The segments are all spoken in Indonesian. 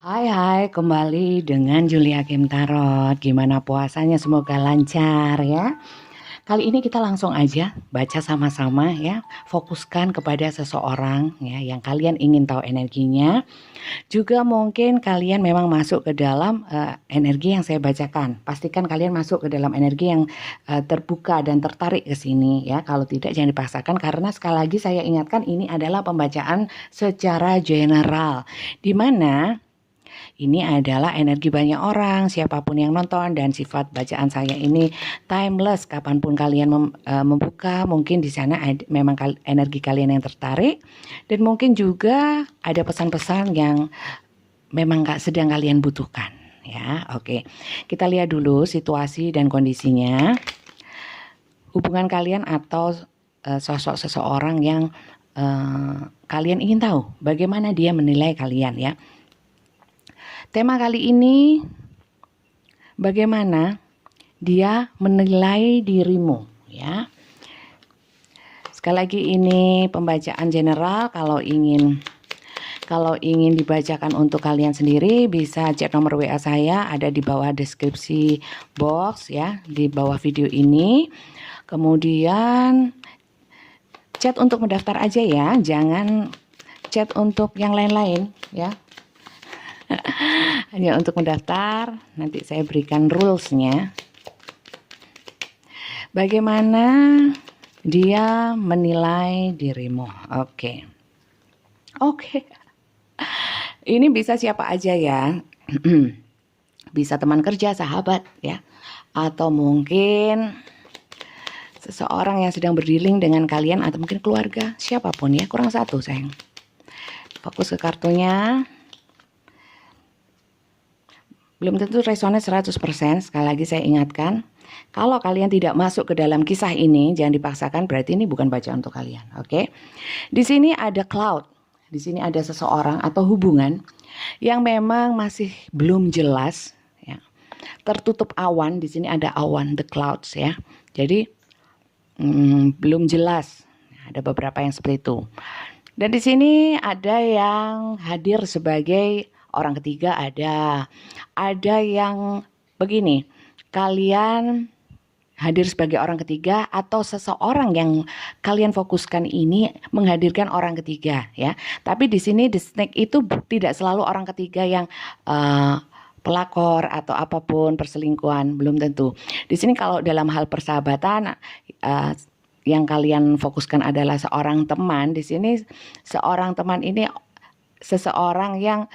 Hai, kembali dengan Julia Kim Tarot. Gimana puasanya? Semoga lancar ya. Kali ini kita langsung aja baca sama-sama ya. Fokuskan kepada seseorang ya yang kalian ingin tahu energinya. Juga mungkin kalian memang masuk ke dalam energi yang saya bacakan. Pastikan kalian masuk ke dalam energi yang terbuka dan tertarik ke sini ya. Kalau tidak jangan dipaksakan karena sekali lagi saya ingatkan ini adalah pembacaan secara general. Di mana ini adalah energi banyak orang, siapapun yang nonton, dan sifat bacaan saya ini timeless. Kapanpun kalian membuka, mungkin di sana memang energi kalian yang tertarik, dan mungkin juga ada pesan-pesan yang memang sedang kalian butuhkan. Ya, oke. Kita lihat dulu situasi dan kondisinya. Hubungan kalian atau sosok seseorang yang kalian ingin tahu bagaimana dia menilai kalian ya. Tema kali ini, bagaimana dia menilai dirimu ya. Sekali lagi ini pembacaan general. Kalau ingin dibacakan untuk kalian sendiri bisa cek nomor WA saya ada di bawah deskripsi box ya, di bawah video ini. Kemudian chat untuk mendaftar aja ya, jangan chat untuk yang lain-lain ya. Hanya untuk mendaftar, nanti saya berikan rulesnya. Bagaimana dia menilai dirimu. Oke. Ini bisa siapa aja ya. Bisa teman kerja, sahabat ya. Atau mungkin seseorang yang sedang berdealing dengan kalian, atau mungkin keluarga, siapapun ya. Kurang satu sayang. Fokus ke kartunya. Belum tentu resonate 100%, sekali lagi saya ingatkan. Kalau kalian tidak masuk ke dalam kisah ini, jangan dipaksakan, berarti ini bukan bacaan untuk kalian. Oke. Di sini ada cloud. Di sini ada seseorang atau hubungan yang memang masih belum jelas ya. Tertutup awan, di sini ada awan, the clouds ya. Jadi belum jelas. Ada beberapa yang seperti itu. Dan di sini ada yang hadir sebagai orang ketiga, ada yang begini, kalian hadir sebagai orang ketiga atau seseorang yang kalian fokuskan ini menghadirkan orang ketiga ya. Tapi di sini the snake itu tidak selalu orang ketiga yang pelakor atau apapun, perselingkuhan, belum tentu. Di sini kalau dalam hal persahabatan yang kalian fokuskan adalah seorang teman, di sini seorang teman ini seseorang yang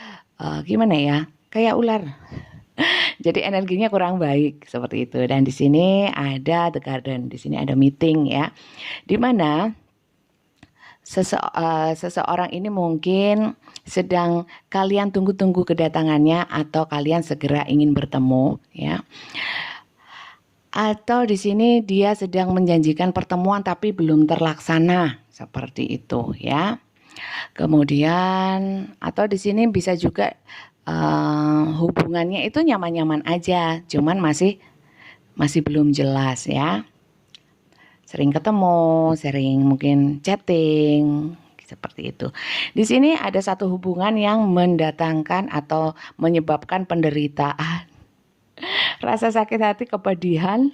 gimana ya, kayak ular. Jadi energinya kurang baik seperti itu. Dan di sini ada the garden, di sini ada meeting ya, di mana seseorang ini mungkin sedang kalian tunggu-tunggu kedatangannya atau kalian segera ingin bertemu ya. Atau di sini dia sedang menjanjikan pertemuan tapi belum terlaksana seperti itu ya. Kemudian atau di sini bisa juga hubungannya itu nyaman-nyaman aja, cuman masih belum jelas ya. Sering ketemu, sering mungkin chatting seperti itu. Di sini ada satu hubungan yang mendatangkan atau menyebabkan penderitaan, rasa sakit hati, kepedihan,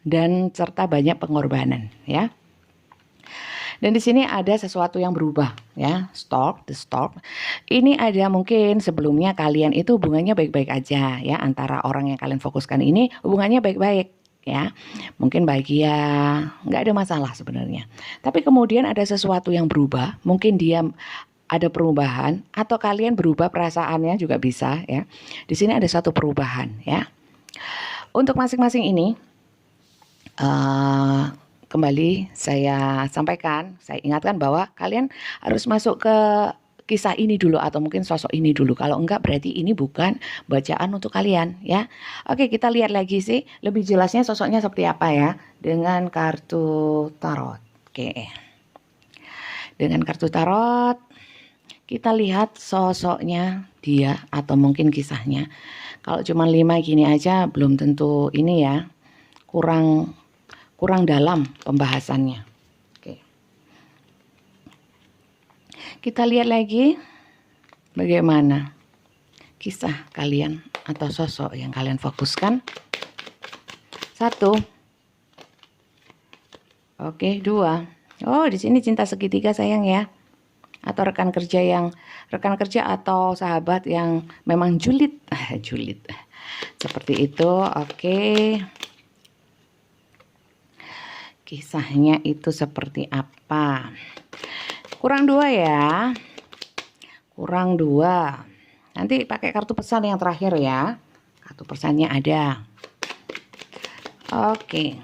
dan serta banyak pengorbanan ya. Dan di sini ada sesuatu yang berubah ya, the stork. Ini ada mungkin sebelumnya kalian itu hubungannya baik-baik aja ya, antara orang yang kalian fokuskan ini hubungannya baik-baik ya. Mungkin bahagia, nggak ada masalah sebenarnya. Tapi kemudian ada sesuatu yang berubah, mungkin dia ada perubahan atau kalian berubah perasaannya juga bisa ya. Di sini ada satu perubahan ya. Untuk masing-masing ini kembali saya sampaikan, saya ingatkan bahwa kalian harus masuk ke kisah ini dulu atau mungkin sosok ini dulu. Kalau enggak berarti ini bukan bacaan untuk kalian ya. Oke, kita lihat lagi sih lebih jelasnya sosoknya seperti apa ya dengan kartu tarot. Oke. Dengan kartu tarot kita lihat sosoknya dia atau mungkin kisahnya. Kalau cuma 5 gini aja belum tentu ini ya. Kurang dalam pembahasannya. Oke. Kita lihat lagi bagaimana kisah kalian atau sosok yang kalian fokuskan. 1. Oke, 2. Oh, di sini cinta segitiga sayang ya. Atau rekan kerja atau sahabat yang memang julid. Julid. Seperti itu. Oke. Kisahnya itu seperti apa? Kurang 2 ya. Kurang 2. Nanti pakai kartu pesan yang terakhir ya. Kartu pesannya ada. Oke.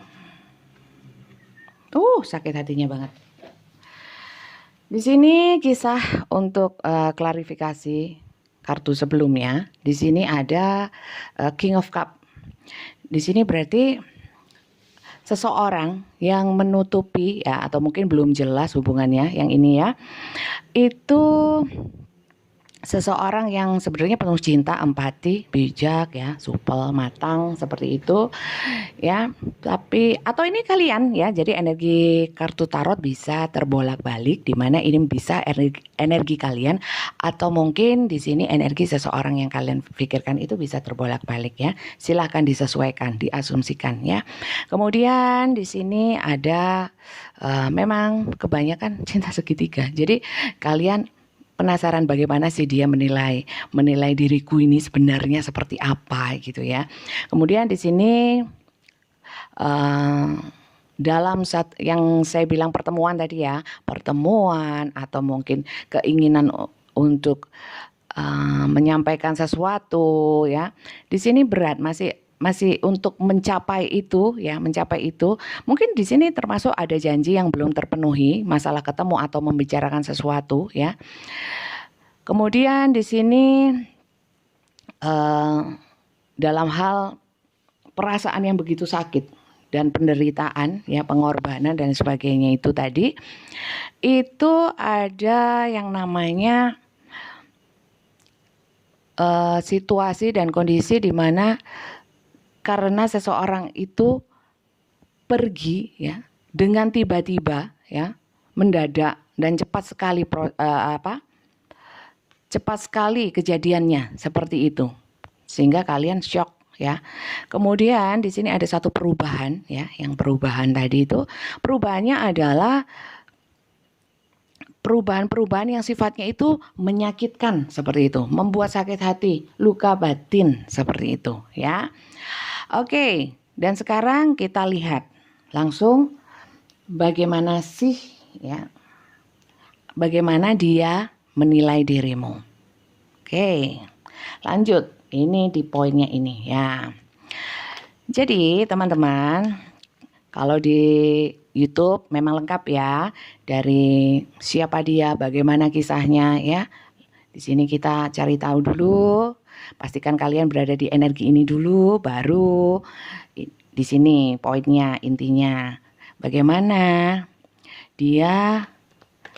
Sakit hatinya banget. Di sini kisah untuk klarifikasi kartu sebelumnya. Di sini ada King of Cup. Di sini berarti seseorang yang menutupi ya, atau mungkin belum jelas hubungannya yang ini ya. Itu seseorang yang sebenarnya penuh cinta, empati, bijak ya, supel, matang seperti itu ya. Tapi atau ini kalian ya. Jadi energi kartu tarot bisa terbolak-balik, di mana ini bisa energi kalian atau mungkin di sini energi seseorang yang kalian pikirkan itu bisa terbolak-balik ya. Silahkan disesuaikan, diasumsikan ya. Kemudian di sini ada memang kebanyakan cinta segitiga. Jadi kalian penasaran bagaimana sih dia menilai diriku ini sebenarnya seperti apa gitu ya. Kemudian di sini dalam yang saya bilang pertemuan tadi ya, pertemuan atau mungkin keinginan untuk menyampaikan sesuatu ya. Di sini berat, masih untuk mencapai itu ya, mungkin di sini termasuk ada janji yang belum terpenuhi, masalah ketemu atau membicarakan sesuatu ya. Kemudian di sini dalam hal perasaan yang begitu sakit dan penderitaan ya, pengorbanan dan sebagainya itu tadi, itu ada yang namanya situasi dan kondisi di mana karena seseorang itu pergi ya dengan tiba-tiba ya, mendadak dan cepat sekali kejadiannya seperti itu, sehingga kalian shock ya. Kemudian di sini ada satu perubahan ya, yang perubahan tadi itu perubahannya adalah perubahan yang sifatnya itu menyakitkan seperti itu, membuat sakit hati, luka batin seperti itu ya. Oke, dan sekarang kita lihat langsung bagaimana sih ya, bagaimana dia menilai dirimu. Oke, lanjut. Ini di poinnya ini ya. Jadi teman-teman, kalau di YouTube memang lengkap ya, dari siapa dia, bagaimana kisahnya ya. Di sini kita cari tahu dulu. Pastikan kalian berada di energi ini dulu, baru di sini poinnya, intinya bagaimana dia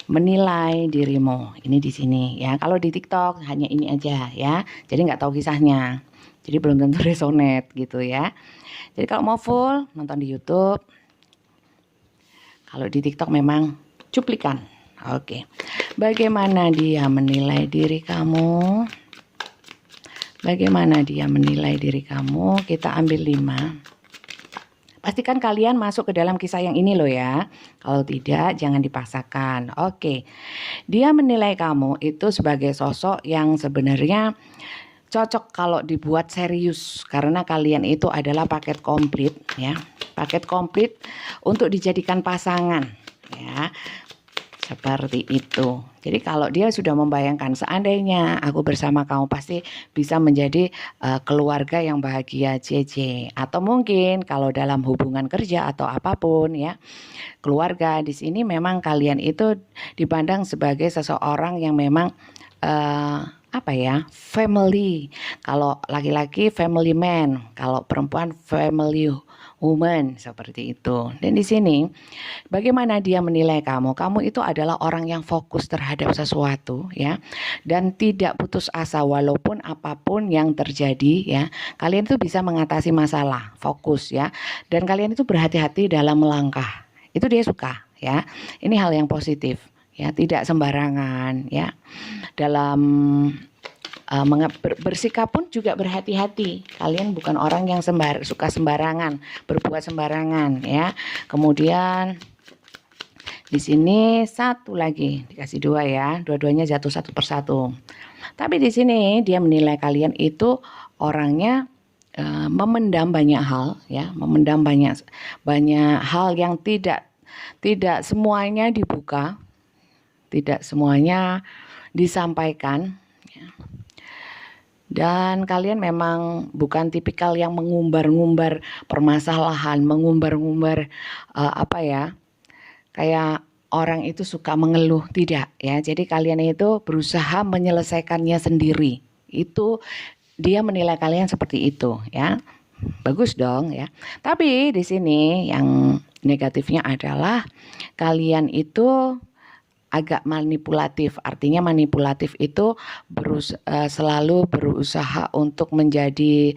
menilai dirimu. Ini di sini ya. Kalau di TikTok hanya ini aja ya. Jadi nggak tahu kisahnya. Jadi belum tentu resonate gitu ya. Jadi kalau mau full nonton di YouTube. Kalau di TikTok memang cuplikan. Oke. Bagaimana dia menilai diri kamu? Bagaimana dia menilai diri kamu? Kita ambil 5. Pastikan kalian masuk ke dalam kisah yang ini loh ya. Kalau tidak, jangan dipaksakan. Oke. Dia menilai kamu itu sebagai sosok yang sebenarnya cocok kalau dibuat serius. Karena kalian itu adalah paket komplit ya. Paket komplit untuk dijadikan pasangan ya. Seperti itu. Jadi kalau dia sudah membayangkan seandainya aku bersama kamu pasti bisa menjadi keluarga yang bahagia JJ. Atau mungkin kalau dalam hubungan kerja atau apapun ya, keluarga di sini memang kalian itu dipandang sebagai seseorang yang memang family. Kalau laki-laki family man, kalau perempuan family woman, seperti itu. Dan di sini bagaimana dia menilai kamu? Kamu itu adalah orang yang fokus terhadap sesuatu ya, dan tidak putus asa walaupun apapun yang terjadi ya. Kalian itu bisa mengatasi masalah, fokus ya. Dan kalian itu berhati-hati dalam melangkah. Itu dia suka ya. Ini hal yang positif ya, tidak sembarangan ya. Dalam bersikap pun juga berhati-hati. Kalian bukan orang yang suka sembarangan, berbuat sembarangan ya. Kemudian di sini satu lagi, dikasih 2 ya, dua-duanya jatuh satu persatu. Tapi di sini dia menilai kalian itu orangnya memendam banyak hal ya, memendam banyak hal yang tidak semuanya dibuka, tidak semuanya disampaikan. Dan kalian memang bukan tipikal yang mengumbar-ngumbar permasalahan, mengumbar-ngumbar kayak orang itu suka mengeluh, tidak ya. Jadi kalian itu berusaha menyelesaikannya sendiri. Itu dia menilai kalian seperti itu ya. Bagus dong ya. Tapi di sini yang negatifnya adalah kalian itu agak manipulatif. Artinya manipulatif itu selalu berusaha untuk menjadi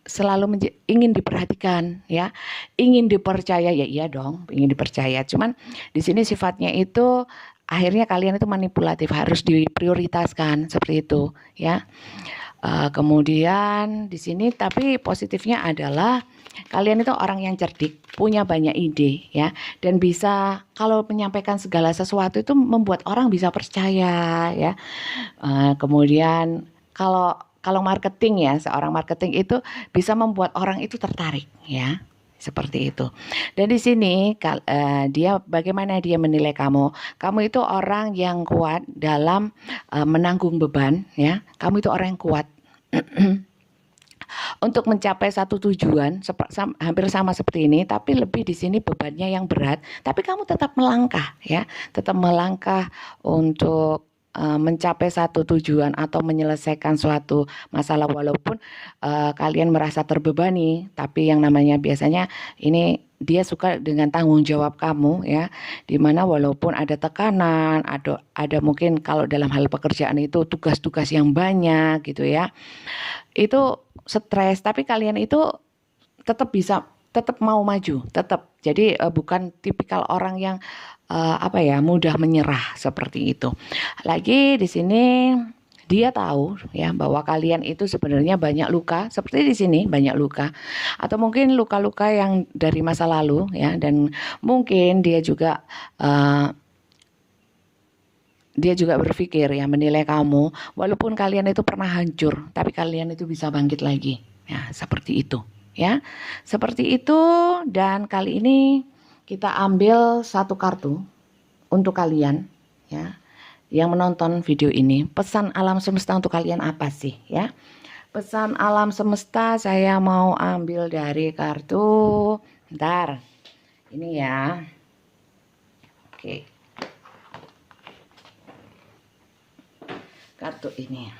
selalu ingin diperhatikan ya, ingin dipercaya ya, iya dong, ingin dipercaya. Cuman di sini sifatnya itu akhirnya kalian itu manipulatif, harus diprioritaskan seperti itu ya. Kemudian di sini tapi positifnya adalah kalian itu orang yang cerdik, punya banyak ide ya, dan bisa kalau menyampaikan segala sesuatu itu membuat orang bisa percaya ya. Kemudian kalau marketing ya, seorang marketing itu bisa membuat orang itu tertarik ya. Seperti itu. Dan di sini dia bagaimana dia menilai kamu? Kamu itu orang yang kuat dalam menanggung beban ya. Kamu itu orang yang kuat. Untuk mencapai satu tujuan hampir sama seperti ini, tapi lebih di sini bebannya yang berat, tapi kamu tetap melangkah ya, tetap melangkah untuk mencapai satu tujuan atau menyelesaikan suatu masalah walaupun kalian merasa terbebani, tapi yang namanya biasanya ini dia suka dengan tanggung jawab kamu ya, dimana walaupun ada tekanan, ada mungkin kalau dalam hal pekerjaan itu tugas-tugas yang banyak gitu ya, itu stres, tapi kalian itu tetap mau maju, tetap. Jadi bukan tipikal orang yang mudah menyerah seperti itu. Lagi di sini dia tahu ya bahwa kalian itu sebenarnya banyak luka, seperti di sini banyak luka, atau mungkin luka-luka yang dari masa lalu ya, dan mungkin dia juga berpikir ya, menilai kamu walaupun kalian itu pernah hancur, tapi kalian itu bisa bangkit lagi ya, seperti itu ya, seperti itu. Dan kali ini kita ambil satu kartu untuk kalian ya yang menonton video ini. Pesan alam semesta untuk kalian apa sih ya? Pesan alam semesta saya mau ambil dari kartu, bentar ini ya, oke, kartu ini,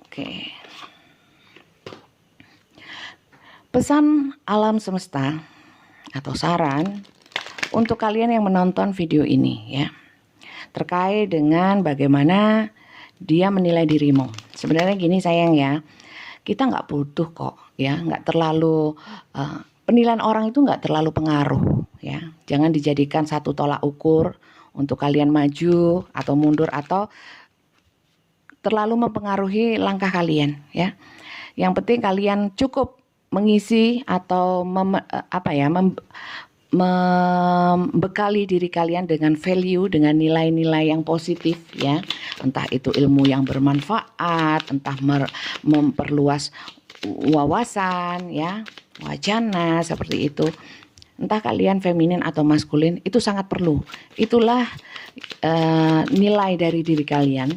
oke. Pesan alam semesta atau saran untuk kalian yang menonton video ini ya, terkait dengan bagaimana dia menilai dirimu. Sebenarnya gini sayang ya, kita nggak butuh kok ya, nggak terlalu penilaian orang itu nggak terlalu pengaruh ya. Jangan dijadikan satu tolak ukur untuk kalian maju atau mundur atau terlalu mempengaruhi langkah kalian ya. Yang penting kalian cukup mengisi atau membekali diri kalian dengan value, dengan nilai-nilai yang positif ya, entah itu ilmu yang bermanfaat, entah memperluas wawasan ya, wacana seperti itu, entah kalian feminin atau maskulin, itu sangat perlu. Itulah nilai dari diri kalian.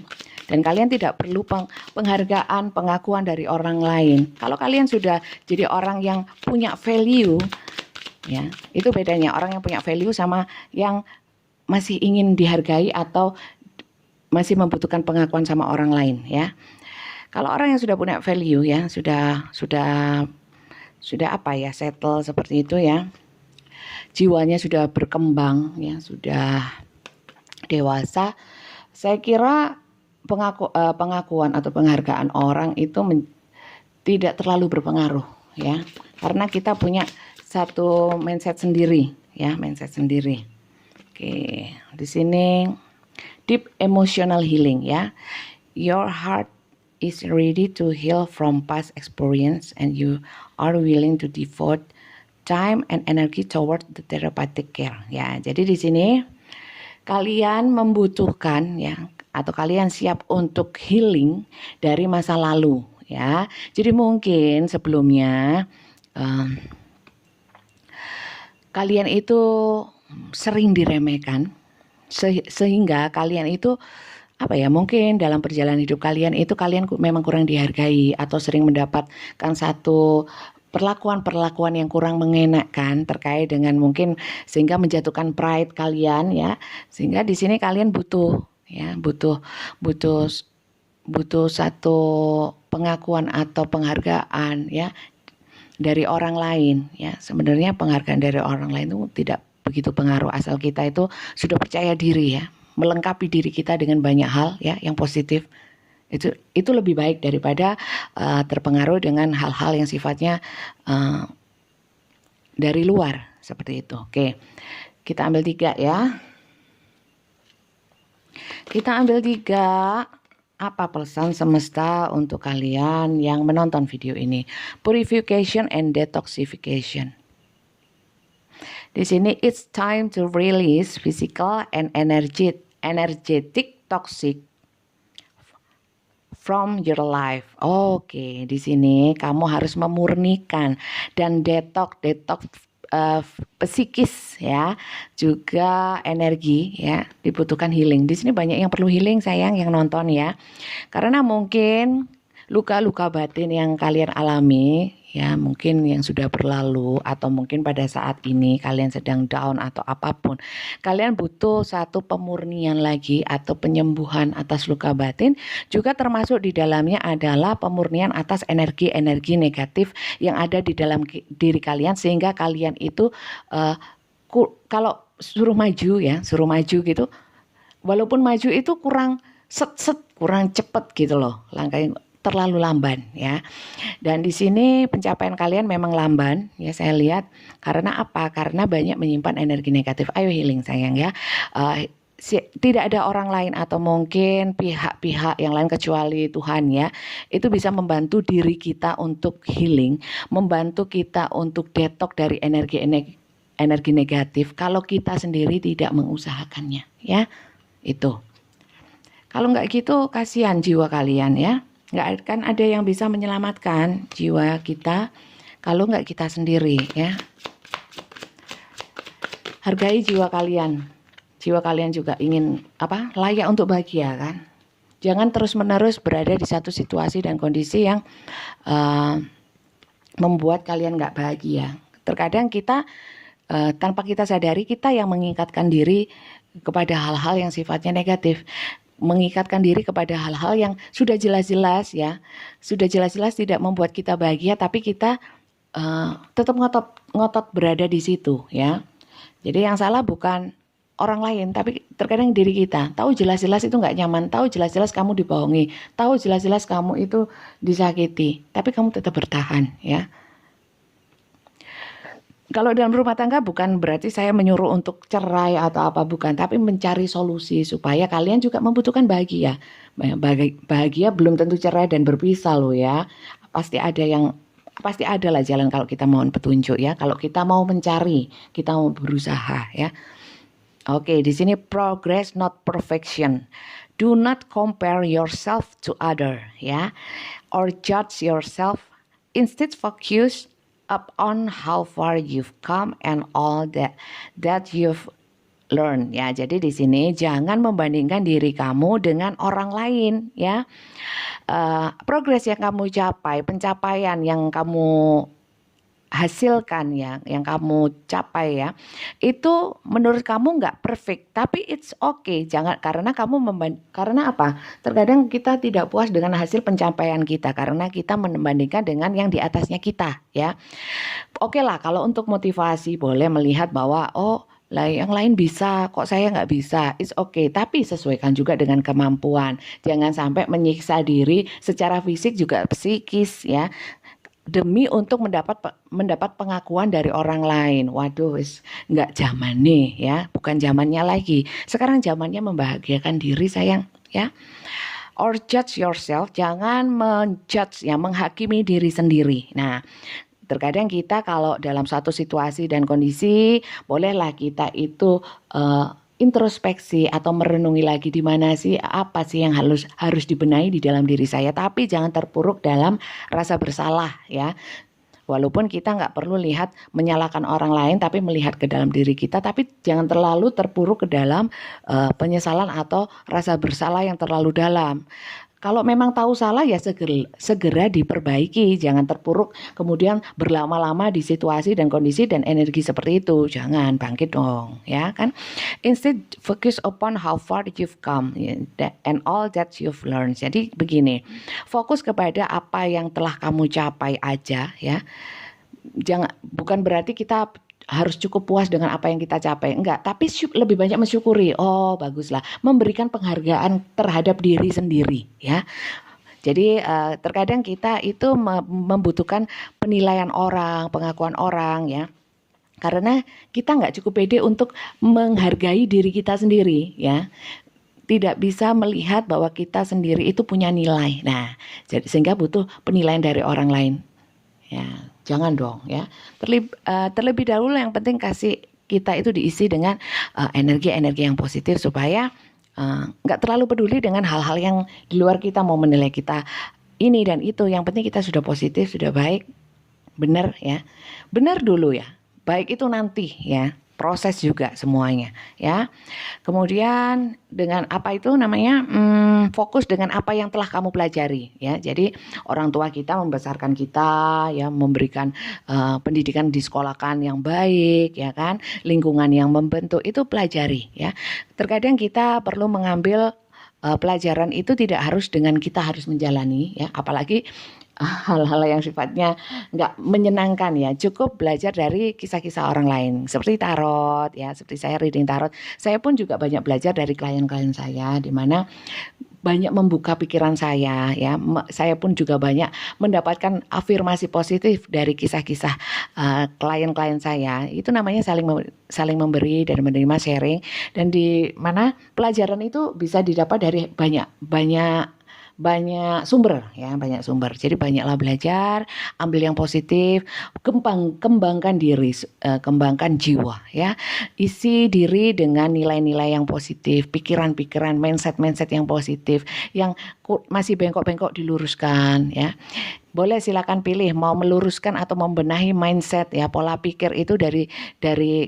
Dan kalian tidak perlu penghargaan, pengakuan dari orang lain. Kalau kalian sudah jadi orang yang punya value, ya, itu bedanya orang yang punya value sama yang masih ingin dihargai atau masih membutuhkan pengakuan sama orang lain, ya. Kalau orang yang sudah punya value, ya, sudah settle seperti itu, ya. Jiwanya sudah berkembang, ya, sudah dewasa. Saya kira pengakuan atau penghargaan orang itu tidak terlalu berpengaruh ya, karena kita punya satu mindset sendiri ya, mindset sendiri. Oke, di sini deep emotional healing ya. Your heart is ready to heal from past experience and you are willing to devote time and energy toward the therapeutic care. Ya, jadi di sini kalian membutuhkan ya atau kalian siap untuk healing dari masa lalu ya. Jadi mungkin sebelumnya kalian itu sering diremehkan sehingga kalian itu apa ya, mungkin dalam perjalanan hidup kalian itu kalian memang kurang dihargai atau sering mendapatkan satu perlakuan-perlakuan yang kurang mengenakan terkait dengan mungkin sehingga menjatuhkan pride kalian ya. Sehingga di sini kalian butuh satu pengakuan atau penghargaan ya dari orang lain ya. Sebenarnya penghargaan dari orang lain itu tidak begitu pengaruh asal kita itu sudah percaya diri ya, melengkapi diri kita dengan banyak hal ya yang positif. Itu lebih baik daripada terpengaruh dengan hal-hal yang sifatnya dari luar seperti itu. Oke, kita ambil 3 ya. Kita ambil 3. Apa pesan semesta untuk kalian yang menonton video ini? Purification and detoxification. Di sini it's time to release physical and energetic toxic from your life. Oke, di sini kamu harus memurnikan dan detox psikis ya, juga energi ya, dibutuhkan healing. Di sini banyak yang perlu healing sayang yang nonton ya. Karena mungkin luka-luka batin yang kalian alami ya, mungkin yang sudah berlalu atau mungkin pada saat ini kalian sedang down atau apapun, kalian butuh satu pemurnian lagi atau penyembuhan atas luka batin, juga termasuk di dalamnya adalah pemurnian atas energi-energi negatif yang ada di dalam diri kalian sehingga kalian itu kalau suruh maju gitu, walaupun maju itu kurang kurang cepet gitu loh, langkahnya terlalu lamban ya. Dan di sini pencapaian kalian memang lamban ya, saya lihat. Karena apa? Karena banyak menyimpan energi negatif. Ayo healing sayang ya. Tidak ada orang lain atau mungkin pihak-pihak yang lain kecuali Tuhan ya. Itu bisa membantu diri kita untuk healing, membantu kita untuk detox dari energi negatif kalau kita sendiri tidak mengusahakannya ya. Itu. Kalau nggak gitu kasihan jiwa kalian ya. Nggak akan ada yang bisa menyelamatkan jiwa kita kalau nggak kita sendiri ya. Hargai jiwa kalian. Jiwa kalian juga ingin layak untuk bahagia kan. Jangan terus-menerus berada di satu situasi dan kondisi yang membuat kalian nggak bahagia. Terkadang kita tanpa kita sadari kita yang mengikatkan diri kepada hal-hal yang sifatnya negatif. Mengikatkan diri kepada hal-hal yang sudah jelas-jelas tidak membuat kita bahagia, tapi kita tetap ngotot berada di situ ya. Jadi yang salah bukan orang lain, tapi terkadang diri kita. Tahu jelas-jelas itu nggak nyaman, tahu jelas-jelas kamu dibohongi, tahu jelas-jelas kamu itu disakiti, tapi kamu tetap bertahan ya. Kalau dalam rumah tangga bukan berarti saya menyuruh untuk cerai atau apa, bukan, tapi mencari solusi supaya kalian juga membutuhkan bahagia. Bahagia belum tentu cerai dan berpisah loh ya. Pasti ada lah jalan kalau kita mohon petunjuk ya. Kalau kita mau mencari, kita mau berusaha ya. Oke, di sini progress not perfection. Do not compare yourself to other ya, or judge yourself. Instead focus up on how far you've come and all that you've learned ya. Jadi di sini jangan membandingkan diri kamu dengan orang lain ya. Progres yang kamu capai, pencapaian yang kamu hasilkan ya, yang kamu capai ya, itu menurut kamu nggak perfect, tapi it's okay. Jangan karena karena apa? Terkadang kita tidak puas dengan hasil pencapaian kita karena kita membandingkan dengan yang di atasnya kita ya. Oke lah, kalau untuk motivasi boleh melihat bahwa yang lain bisa, kok saya nggak bisa. It's okay, tapi sesuaikan juga dengan kemampuan. Jangan sampai menyiksa diri secara fisik juga psikis ya. demi untuk mendapat pengakuan dari orang lain. Waduh, wis nggak zaman nih ya, bukan zamannya lagi. Sekarang zamannya membahagiakan diri sayang ya. Or judge yourself, jangan menjudge ya, menghakimi diri sendiri. Nah, terkadang kita kalau dalam satu situasi dan kondisi, bolehlah kita itu introspeksi atau merenungi lagi di mana sih, apa sih yang harus dibenahi di dalam diri saya, tapi jangan terpuruk dalam rasa bersalah ya. Walaupun kita nggak perlu lihat menyalahkan orang lain, tapi melihat ke dalam diri kita, tapi jangan terlalu terpuruk ke dalam penyesalan atau rasa bersalah yang terlalu dalam. Kalau memang tahu salah ya segera diperbaiki, jangan terpuruk kemudian berlama-lama di situasi dan kondisi dan energi seperti itu. Jangan, bangkit dong, ya kan? Instead focus upon how far you've come and all that you've learned. Jadi begini, fokus kepada apa yang telah kamu capai aja ya. Bukan berarti kita harus cukup puas dengan apa yang kita capai, enggak, tapi lebih banyak mensyukuri. Oh baguslah, memberikan penghargaan terhadap diri sendiri ya. Jadi terkadang kita itu membutuhkan penilaian orang, pengakuan orang ya, karena kita nggak cukup pede untuk menghargai diri kita sendiri ya. Tidak bisa melihat bahwa kita sendiri itu punya nilai. Nah, sehingga butuh penilaian dari orang lain. Ya, jangan dong ya. Terlebih dahulu yang penting kasih kita itu diisi dengan energi-energi yang positif supaya nggak terlalu peduli dengan hal-hal yang di luar kita mau menilai kita ini dan itu. Yang penting kita sudah positif, sudah baik, benar ya. Benar dulu ya. Baik itu nanti ya. Proses juga semuanya ya. Kemudian dengan apa itu namanya fokus dengan apa yang telah kamu pelajari ya. Jadi orang tua kita membesarkan kita ya, memberikan pendidikan di sekolahkan yang baik ya kan, lingkungan yang membentuk, itu pelajari ya. Terkadang kita perlu mengambil pelajaran itu tidak harus dengan kita harus menjalani ya, apalagi hal-hal yang sifatnya nggak menyenangkan ya, cukup belajar dari kisah-kisah orang lain seperti tarot ya, seperti saya reading tarot. Saya pun juga banyak belajar dari klien-klien saya, di mana banyak membuka pikiran saya ya. Saya pun juga banyak mendapatkan afirmasi positif dari kisah-kisah klien-klien saya. Itu namanya saling memberi dan menerima, sharing, dan di mana pelajaran itu bisa didapat dari banyak sumber ya, banyak sumber. Jadi banyaklah belajar, ambil yang positif, kembangkan diri, kembangkan jiwa ya. Isi diri dengan nilai-nilai yang positif, pikiran-pikiran, mindset yang positif, yang masih bengkok-bengkok diluruskan ya. Boleh silakan pilih mau meluruskan atau membenahi mindset ya, pola pikir itu dari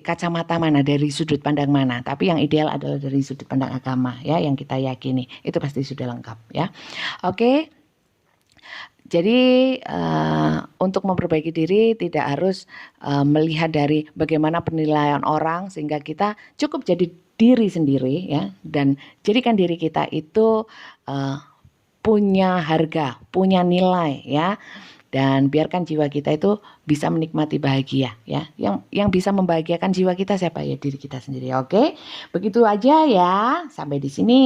kacamata mana, dari sudut pandang mana. Tapi yang ideal adalah dari sudut pandang agama ya, yang kita yakini. Itu pasti sudah lengkap ya. Oke. Jadi untuk memperbaiki diri tidak harus melihat dari bagaimana penilaian orang, sehingga kita cukup jadi diri sendiri ya, dan jadikan diri kita itu punya harga, punya nilai ya, dan biarkan jiwa kita itu bisa menikmati bahagia ya. Yang bisa membahagiakan jiwa kita siapa ya? Diri kita sendiri. Oke, begitu aja ya, sampai di sini,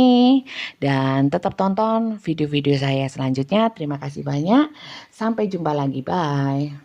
dan tetap tonton video-video saya selanjutnya. Terima kasih banyak, sampai jumpa lagi, bye.